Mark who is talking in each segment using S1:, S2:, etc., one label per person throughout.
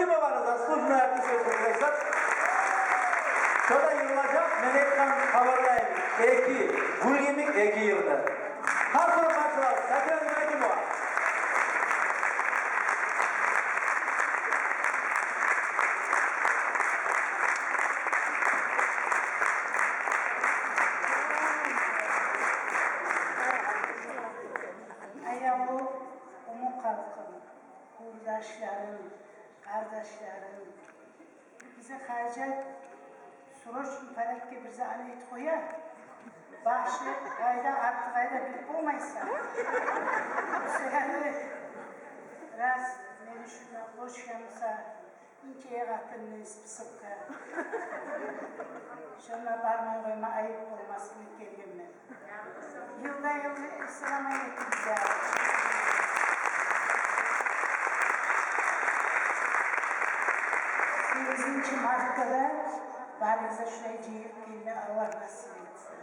S1: Fatih babanıza sözünü yaptı sözünü. Şurada yıllarca Melek'ten haberleyim. Gül yemek eki yılda. Hasıl karşılar. Sakın güvenim var.
S2: Ayağımı umu kalkın. Kurdaşlarım, kardeşlerim. Bize hacet Suroşun parakki bize anayet koyar. Başı gayda artık gayda bir olmaysa. Bu sefer raz beni şuna boş yansa ikiye katın nispi sıkka. Şuna parmağı koyma ayıp olmasını geliyorum ben. Yılda İslam'a getireceğim. Bizim Mart'ta da Paris'e şuraya cihip gelme Allah nasip etsin.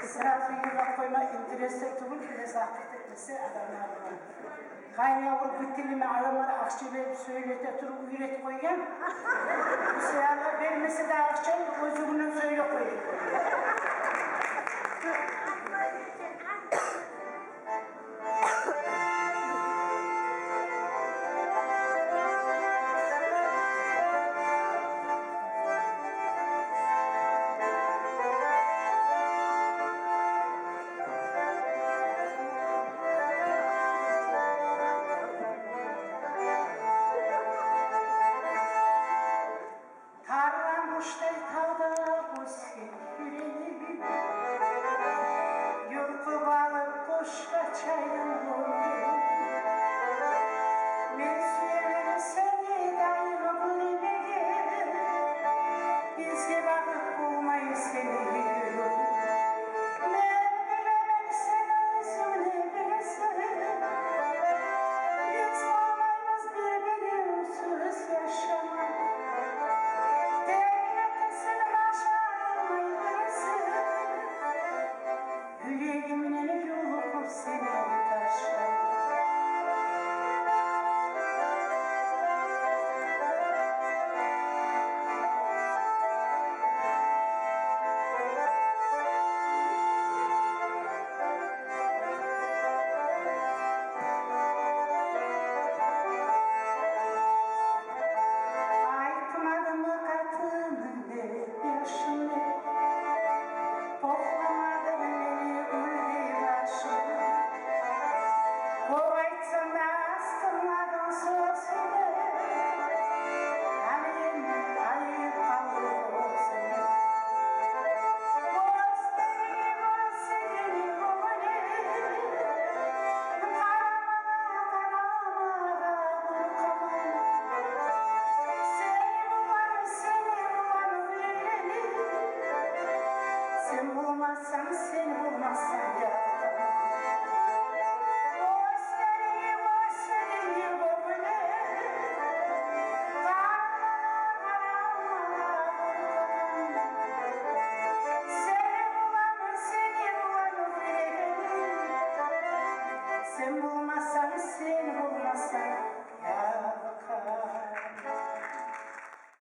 S2: Sırası yıla koyma interese tutun bile zahmet etmesi adamlar var. Kaynavur gittiğimi adamlara akçeleri söylete turup üret koygan. Bu sırada vermesi de akçeyi özümünü söyle koyuyor.